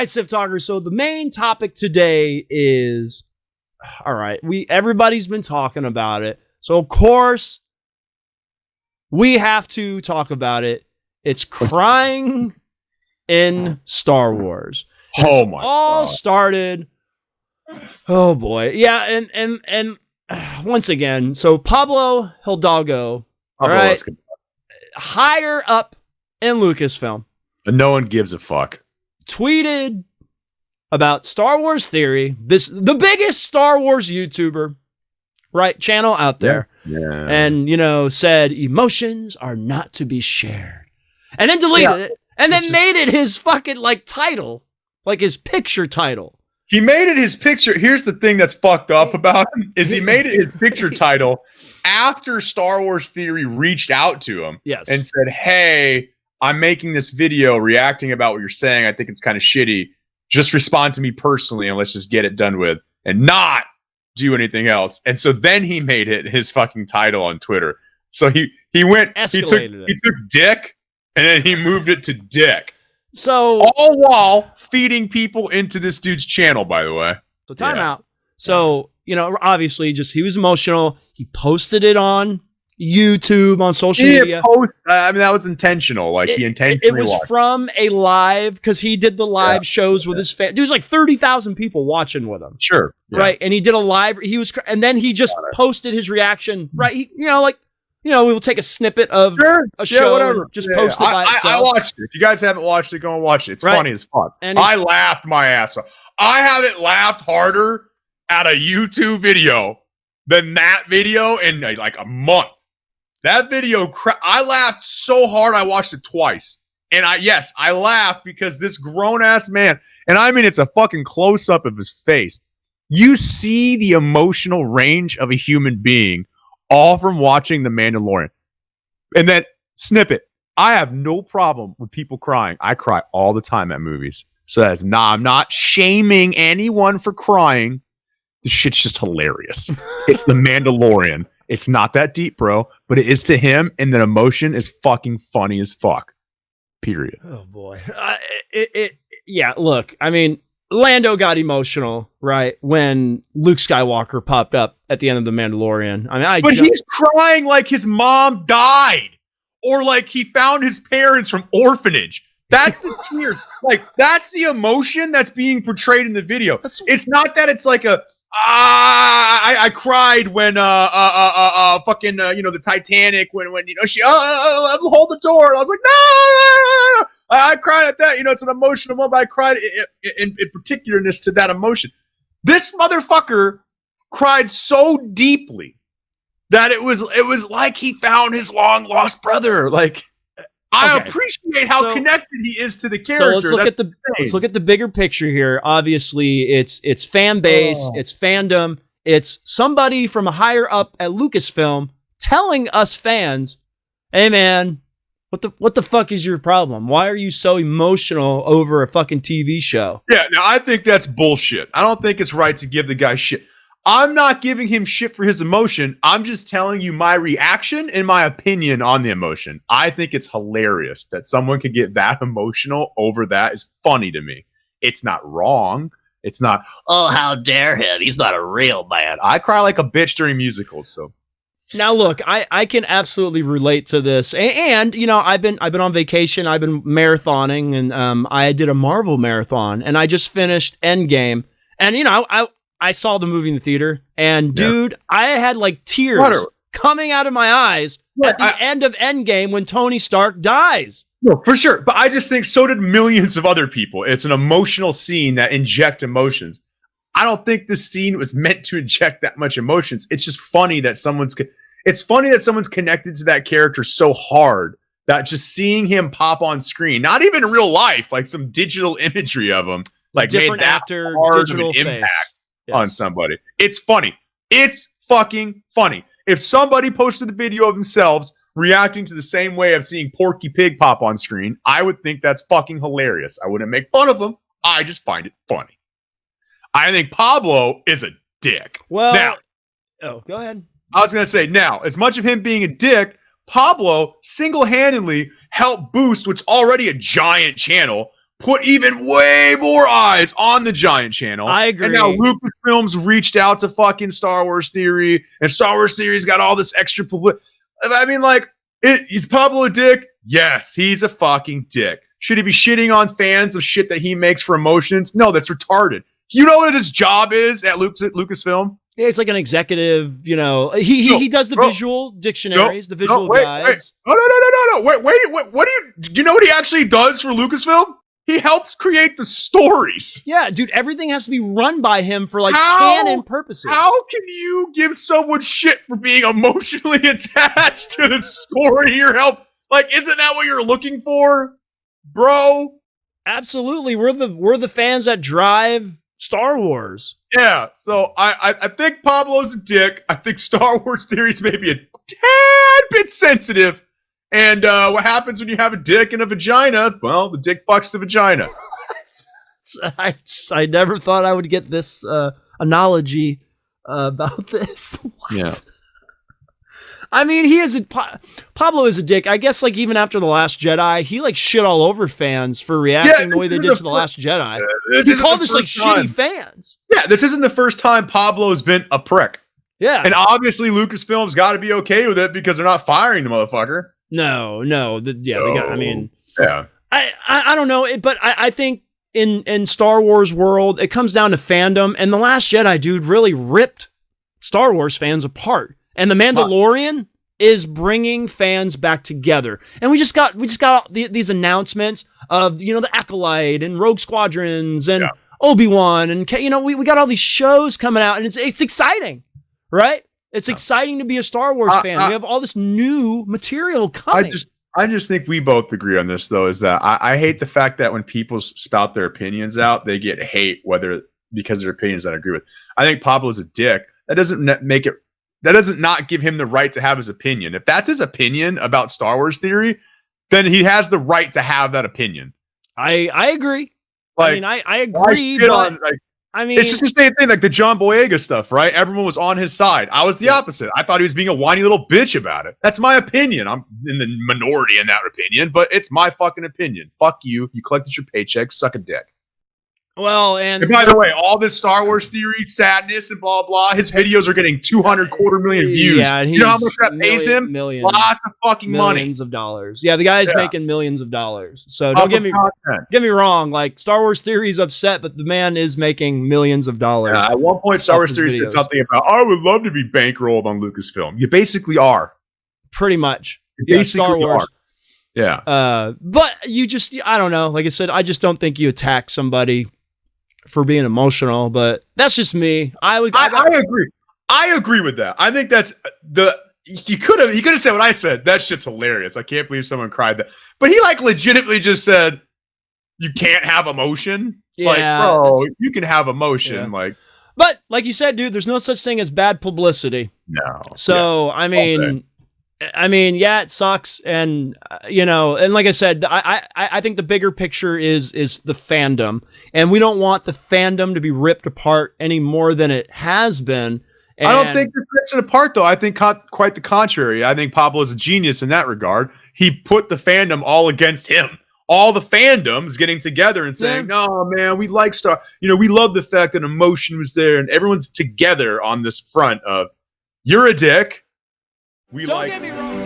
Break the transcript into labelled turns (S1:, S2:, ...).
S1: right, Sithtalkers. So the main topic today is, all right, everybody's been talking about it. So of course we have to talk about it. It's crying in Star Wars.
S2: Oh my
S1: all
S2: God.
S1: Started. Oh boy. Yeah, and once again, so Pablo Hidalgo, all right, higher up in Lucasfilm.
S2: And no one gives a fuck.
S1: Tweeted about Star Wars Theory, the biggest Star Wars YouTuber, right, channel out there.
S2: Yeah.
S1: And, said emotions are not to be shared. And then deleted it. And then made it his fucking, title. Like his picture title.
S2: He made it his picture. Here's the thing that's fucked up about him, is he made it his picture title after Star Wars Theory reached out to him.
S1: Yes.
S2: And said, hey, I'm making this video reacting about what you're saying. I think it's kind of shitty. Just respond to me personally and let's just get it done with and not do anything else. And so then he made it his fucking title on Twitter. So he went, he took dick and then he moved it to dick.
S1: So
S2: all while feeding people into this dude's channel, by the way.
S1: So time out. So, obviously he was emotional. He posted it on YouTube, on social media.
S2: That was intentional. He intentionally.
S1: It was from a live, because he did the live shows with his fan. There's 30,000 people watching with him.
S2: Sure. Yeah.
S1: Right. And he did a live. And then he just posted his reaction. Right. We'll take a snippet of a show.
S2: Whatever.
S1: Just post it by itself.
S2: I watched it. If you guys haven't watched it, go and watch it. It's funny as fuck. And I laughed my ass off. I haven't laughed harder at a YouTube video than that video in a month. That video, I laughed so hard I watched it twice. And I laughed because this grown-ass man, and I mean it's a fucking close-up of his face. You see the emotional range of a human being all from watching The Mandalorian. And then, snippet, I have no problem with people crying. I cry all the time at movies. So I'm not shaming anyone for crying. This shit's just hilarious. It's The Mandalorian. It's not that deep, bro, but it is to him, and the emotion is fucking funny as fuck. Period.
S1: Oh boy. Look, I mean, Lando got emotional, right, when Luke Skywalker popped up at the end of The Mandalorian. But
S2: he's crying like his mom died, or like he found his parents from orphanage. That's the tears. That's the emotion that's being portrayed in the video. It's not that it's like I cried when fucking the Titanic when she hold the door, and I was like no. I cried at that. It's an emotional moment. I cried in particularness to that emotion. This motherfucker cried so deeply that it was like he found his long lost brother. I appreciate how connected he is to the character.
S1: So let's look at the bigger picture here. Obviously, it's fan base, it's fandom, it's somebody from higher up at Lucasfilm telling us fans, "Hey man, what the fuck is your problem? Why are you so emotional over a fucking TV show?"
S2: Yeah, now I think that's bullshit. I don't think it's right to give the guy shit. I'm not giving him shit for his emotion. I'm just telling you my reaction and my opinion on the emotion. I think it's hilarious that someone could get that emotional over that. Is funny to me. It's not wrong. It's not, oh, how dare him. He's not a real man. I cry like a bitch during musicals. So
S1: now look, I can absolutely relate to this. And I've been on vacation. I've been marathoning, and I did a Marvel marathon, and I just finished Endgame. And I saw the movie in the theater, and dude, I had tears coming out of my eyes at the end of Endgame when Tony Stark dies.
S2: No, for sure. But I just think so did millions of other people. It's an emotional scene that injects emotions. I don't think this scene was meant to inject that much emotions. It's just funny that someone's connected to that character so hard that just seeing him pop on screen, not even in real life, some digital imagery of him, made that
S1: actor,
S2: hard of an impact on somebody. It's funny. It's fucking funny. If somebody posted a video of themselves reacting to the same way of seeing Porky Pig pop on screen, I would think that's fucking hilarious. I wouldn't make fun of them. I just find it funny. I think Pablo is a dick.
S1: Well,
S2: now,
S1: go ahead.
S2: I was going to say, now, as much of him being a dick, Pablo single-handedly helped boost what's already a giant channel, put even way more eyes on the Giant channel.
S1: I agree.
S2: And now Lucasfilms reached out to fucking Star Wars Theory, and Star Wars Theory's got all this extra publicity. I mean, like, is Pablo a dick? Yes, he's a fucking dick. Should he be shitting on fans of shit that he makes for emotions? No, that's retarded. You know what his job is at Lucasfilm?
S1: Yeah, he's like an executive, you know. He does the visual dictionaries, the visual guides.
S2: No. Wait. What do you know what he actually does for Lucasfilm? He helps create the stories.
S1: Yeah, dude, everything has to be run by him for like canon purposes.
S2: How can you give someone shit for being emotionally attached to the story you're helping? Like, isn't that what you're looking for, bro?
S1: Absolutely. We're the fans that drive Star Wars.
S2: Yeah, so I think Pablo's a dick. I think Star Wars Theories may be a tad bit sensitive. And what happens when you have a dick and a vagina? Well, the dick fucks the vagina.
S1: I never thought I would get this analogy about this. What? Yeah. I mean, Pablo is a dick. I guess, like, even after The Last Jedi, he, like, shit all over fans for reacting the way they did to The Last Jedi. He called us, like, shitty fans.
S2: Yeah, this isn't the first time Pablo's been a prick.
S1: Yeah.
S2: And obviously Lucasfilm's got to be okay with it because they're not firing the motherfucker.
S1: No. They got, I mean,
S2: yeah.
S1: I don't know, but I think in Star Wars world, it comes down to fandom, and The Last Jedi, dude, really ripped Star Wars fans apart. And The Mandalorian is bringing fans back together. And we just got these announcements of, you know, the Acolyte and Rogue Squadrons and Obi-Wan, and, you know, we got all these shows coming out, and it's exciting, right? It's exciting to be a Star Wars fan. We have all this new material coming.
S2: I just think we both agree on this, though, is that I hate the fact that when people spout their opinions out, they get hate because their opinions that I agree with. I think Pablo's a dick. That doesn't not give him the right to have his opinion. If that's his opinion about Star Wars Theory, then he has the right to have that opinion.
S1: I agree.
S2: Like,
S1: I agree, but I mean,
S2: it's just the same thing, like the John Boyega stuff, right? Everyone was on his side. I was the opposite. I thought he was being a whiny little bitch about it. That's my opinion. I'm in the minority in that opinion, but it's my fucking opinion. Fuck you. You collected your paycheck. Suck a dick.
S1: Well, and
S2: by the way, all this Star Wars Theory sadness and blah blah, his videos are getting 250,000 views.
S1: Yeah,
S2: you know how much that pays him?
S1: Millions,
S2: lots of fucking
S1: millions of dollars. Yeah, the guy's making millions of dollars. So don't get me wrong. Like, Star Wars Theory's upset, but the man is making millions of dollars.
S2: At one point, Star Wars Theory said something about, I would love to be bankrolled on Lucasfilm. You basically are.
S1: Pretty much.
S2: Star Wars.
S1: Yeah. But I don't know. Like I said, I just don't think you attack somebody for being emotional, but that's just me. I
S2: agree. I agree with that. I think that's he could have said what I said. That shit's hilarious. I can't believe someone cried that. But he, like, legitimately just said, you can't have emotion.
S1: Yeah,
S2: like, bro, you can have emotion. Yeah. Like,
S1: but like you said, dude, there's no such thing as bad publicity.
S2: No.
S1: So I mean, yeah, it sucks, and you know, and like I said, I think the bigger picture is the fandom, and we don't want the fandom to be ripped apart any more than it has been. And
S2: I don't think they're ripping it apart, though. I think quite the contrary. I think Pablo is a genius in that regard. He put the fandom all against him. All the fandoms getting together and saying, "No, man, we like Star. You know, we love the fact that emotion was there, and everyone's together on this front of you're a dick."
S1: Don't get me wrong.